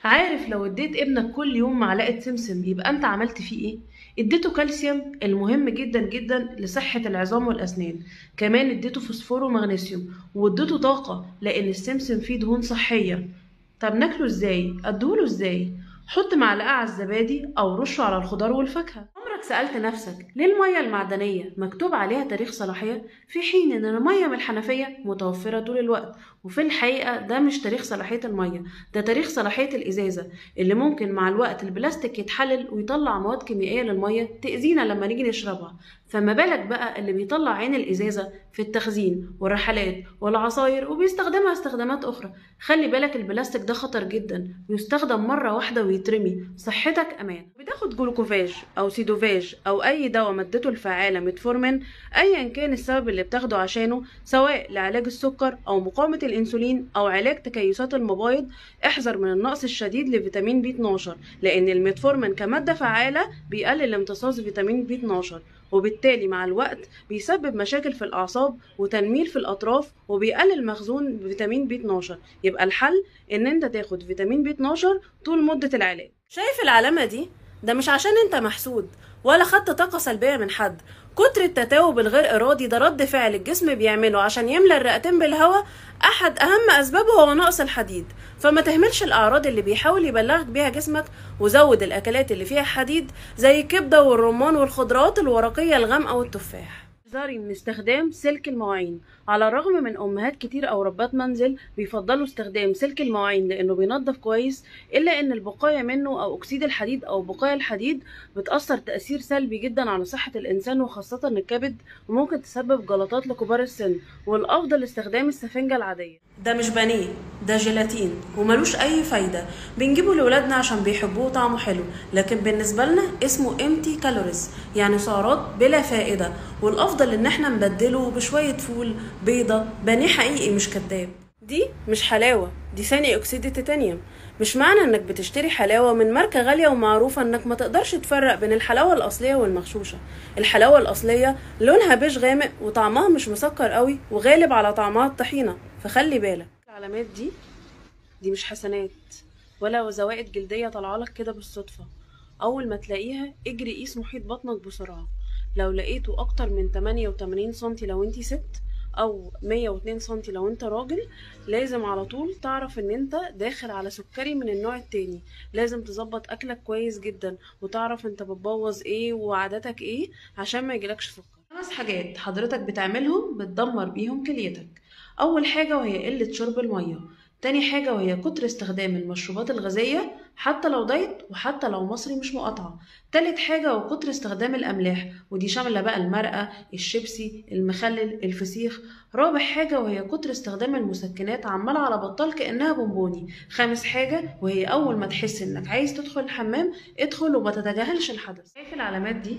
عارف لو اديت ابنك كل يوم معلقة سمسم يبقى انت عملت فيه ايه؟ اديته كالسيوم المهم جدا جدا لصحة العظام والأسنان، كمان اديته فوسفور ومغنيسيوم، واديته طاقة لأن السمسم فيه دهون صحية. طب ناكله ازاي؟ اديهوله ازاي؟ حط معلقة على الزبادي أو رشه على الخضار والفاكهة. عمرك سألت نفسك ليه المية المعدنية مكتوب عليها تاريخ صلاحية في حين إن المية من الحنفية متوفرة طول الوقت؟ وفي الحقيقة ده مش تاريخ صلاحية المية، ده تاريخ صلاحية الإزازة اللي ممكن مع الوقت البلاستيك يتحلل ويطلع مواد كيميائية للمية تأذينا لما نيجي نشربها. فما بالك بقى اللي بيطلع عين الإزازة في التخزين والرحلات والعصاير وبيستخدمها استخدامات أخرى. خلي بالك البلاستيك ده خطر جدا، بيستخدم مرة واحدة ويترمي، صحتك أمان. بتاخد جلوكوفاج أو سيدوفاج أو أي دواء مادته الفعالة ميتفورمين أيا كان السبب اللي بتاخده عشانه، سواء لعلاج السكر أو مقاومة الأنسولين أو علاج تكيسات المبايض، احذر من النقص الشديد لفيتامين بي 12 لأن الميتفورمين كمادة فعالة بيقلل امتصاص فيتامين بي 12، وبالتالي مع الوقت بيسبب مشاكل في الأعصاب وتنميل في الأطراف وبيقلل مخزون فيتامين بي 12. يبقى الحل إن أنت تاخد فيتامين بي 12 طول مدة العلاج. شايف العلامة دي؟ ده مش عشان أنت محسود ولا خدت طاقة سلبية من حد. كتر التتاوب الغير إرادي ده رد فعل الجسم بيعمله عشان يملى الرئتين بالهواء. أحد أهم أسبابه هو نقص الحديد، فما تهملش الأعراض اللي بيحاول يبلغك بيها جسمك، وزود الأكلات اللي فيها حديد زي الكبدة والرمان والخضروات الورقية الغامقة والتفاح. احذري من استخدام سلك المواعين. على الرغم من امهات كتير او ربات منزل بيفضلوا استخدام سلك المواعين لانه بينظف كويس، الا ان البقايا منه او اكسيد الحديد او بقايا الحديد بتاثر تاثير سلبي جدا على صحه الانسان وخاصه الكبد، وممكن تسبب جلطات لكبار السن. والافضل استخدام السفنجه العاديه. ده مش بانيه، ده جيلاتين وملوش اي فايده، بنجيبه لاولادنا عشان بيحبوه طعمه حلو، لكن بالنسبه لنا اسمه امتي كالوريز، يعني سعرات بلا فائده. والافضل ان احنا نبدله بشويه فول، بيضه، بانيه حقيقي مش كداب. دي مش حلاوه، دي ثاني اكسيد التيتانيوم. مش معنى انك بتشتري حلاوه من ماركه غاليه ومعروفه انك ما تقدرش تفرق بين الحلاوه الاصليه والمغشوشه. الحلاوه الاصليه لونها بيج غامق وطعمها مش مسكر قوي وغالب على طعمها الطحينه، فخلي بالك. العلامات دي مش حسنات ولا زوائد جلديه طالعالك كده بالصدفه. اول ما تلاقيها اجري قيس محيط بطنك بسرعه. لو لقيته اكتر من 88 سنتي لو انتي ست، او 102 سنتي لو انت راجل، لازم على طول تعرف ان انت داخل على سكري من النوع التاني. لازم تظبط اكلك كويس جدا وتعرف انت بتبوظ ايه وعاداتك ايه عشان ما يجيلكش سكر. 5 حاجات حضرتك بتعملهم بتدمر بيهم كليتك. اول حاجة وهي قلة شرب المية. تاني حاجة وهي كتر استخدام المشروبات الغازية حتى لو دايت وحتى لو مصري مش مقاطعة. تالت حاجة وكتر استخدام الأملاح، ودي شاملة بقى المرقة، الشيبسي، المخلل، الفسيخ. رابع حاجة وهي كتر استخدام المسكنات عمال على بطال كأنها بونبوني. خامس حاجة وهي أول ما تحس إنك عايز تدخل الحمام ادخل وما تتجاهلش الحدث. شايف العلامات دي؟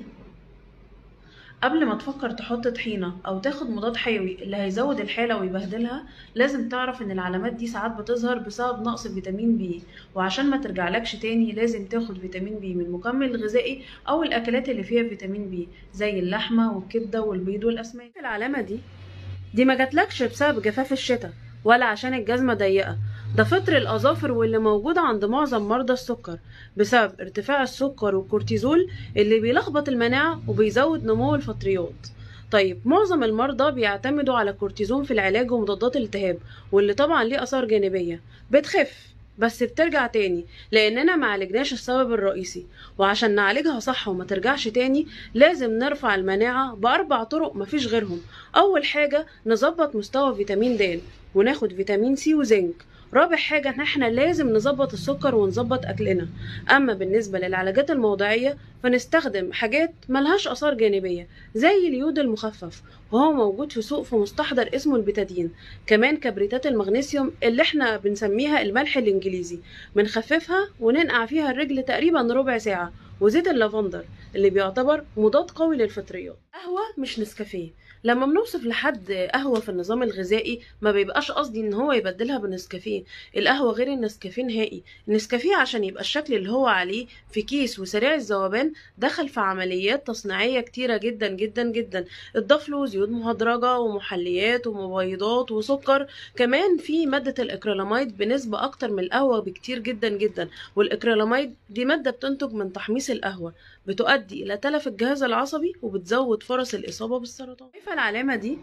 قبل ما تفكر تحط طحينة أو تاخد مضاد حيوي اللي هيزود الحالة ويبهدلها، لازم تعرف إن العلامات دي ساعات بتظهر بسبب نقص فيتامين بي، وعشان ما ترجعلكش تاني لازم تاخد فيتامين بي من مكمل غذائي أو الأكلات اللي فيها فيتامين بي زي اللحمة والكبدة والبيض والأسماك. العلامة دي ما جاتلكش بسبب جفاف الشتاء ولا عشان الجزمة ضيقة، ده فطر الأظافر واللي موجود عند معظم مرضى السكر بسبب ارتفاع السكر والكورتيزول اللي بيلخبط المناعة وبيزود نمو الفطريات. طيب معظم المرضى بيعتمدوا على الكورتيزون في العلاج ومضادات الالتهاب، واللي طبعا ليه آثار جانبية بتخف بس بترجع تاني لأننا معالجناش السبب الرئيسي. وعشان نعالجها صح وما ترجعش تاني لازم نرفع المناعة ب4 طرق مفيش غيرهم. أول حاجة نظبط مستوى فيتامين د وناخد فيتامين سي وزنك. رابع حاجة ان احنا لازم نظبط السكر ونظبط اكلنا. اما بالنسبة للعلاجات الموضعية فنستخدم حاجات ملهاش اثار جانبية زي اليود المخفف، وهو موجود في سوق في مستحضر اسمه البيتادين. كمان كبريتات المغنيسيوم اللي احنا بنسميها الملح الانجليزي، بنخففها وننقع فيها الرجل تقريبا ربع ساعة وزيت اللافندر اللي بيعتبر مضاد قوي للفطريات. قهوة مش نسكافيه. لما بنوصف لحد قهوة في النظام الغذائي ما بيبقاش قصدي ان هو يبدلها بالنسكافيه. القهوة غير النسكافيه نهائي. النسكافيه عشان يبقى الشكل اللي هو عليه في كيس وسريع الذوبان دخل في عمليات تصنيعية كتيرة جدا جدا جدا، اضاف له زيوت مهدرجة ومحليات ومبيضات وسكر، كمان في مادة الاكريلاميد بنسبة اكتر من القهوة بكتير جدا جدا. والاكريلاميد دي مادة بتنتج من تحميص القهوة، بتؤدي الى تلف الجهاز العصبي وبتزود فرص الاصابة بالسرطان. شايفة العلامة دي؟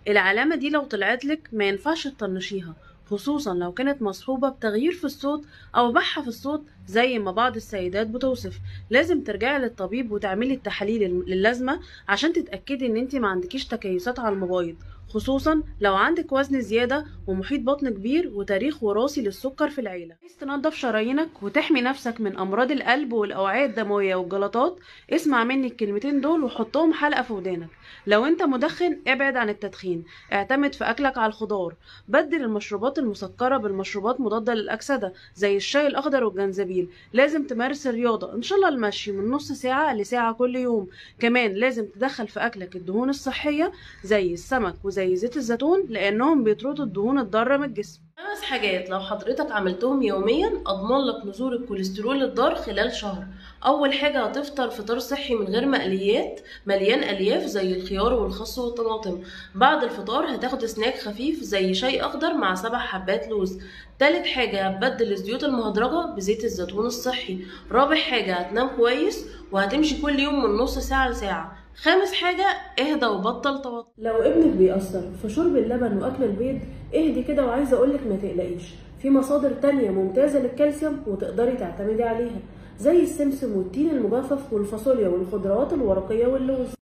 العلامة دي لو طلعت لك ما ينفعش تطنشيها، خصوصا لو كانت مصحوبة بتغيير في الصوت أو بحة في الصوت زي ما بعض السيدات بتوصف. لازم ترجعي للطبيب وتعملي التحاليل اللازمة عشان تتأكدي ان انت ما عندكيش تكيسات على المبايض، خصوصا لو عندك وزن زيادة ومحيط بطن كبير وتاريخ وراثي للسكر في العيلة. عايز تنظف شرايينك وتحمي نفسك من أمراض القلب والأوعية الدموية والجلطات، اسمع مني الكلمتين دول وحطهم حلقة في ودانك. لو انت مدخن ابعد عن التدخين، اعتمد في أكلك على الخضار، بدل المشروبات المسكرة بالمشروبات مضادة للأكسدة زي الشاي الأخضر والجنزبيل. لازم تمارس الرياضة، إن شاء الله المشي من نص ساعة لساعة كل يوم. كمان لازم تدخل في أكلك الدهون الصحية زي السمك وزي زيت الزيتون لأنهم بيطردوا الدهون الضارة من الجسم. 5 حاجات لو حضرتك عملتهم يوميا أضمن لك نزول الكوليسترول الضار خلال شهر. أول حاجة هتفطر فطار صحي من غير مقليات مليان ألياف زي الخيار والخس والطماطم. بعد الفطار هتاخد سناك خفيف زي شاي أخضر مع 7 حبات لوز. تالت حاجة هتبدل الزيوت المهدرجة بزيت الزيتون الصحي. رابع حاجة هتنام كويس وهتمشي كل يوم من نص ساعة لساعة. خامس حاجة اهدى وبطل توتر. لو ابنك بيأثر في شرب اللبن وأكل البيض اهدي كده، وعايزة أقولك ما تقلقيش، في مصادر تانية ممتازة للكالسيوم وتقدري تعتمدي عليها زي السمسم والتين المجفف والفاصوليا والخضروات الورقية واللوز.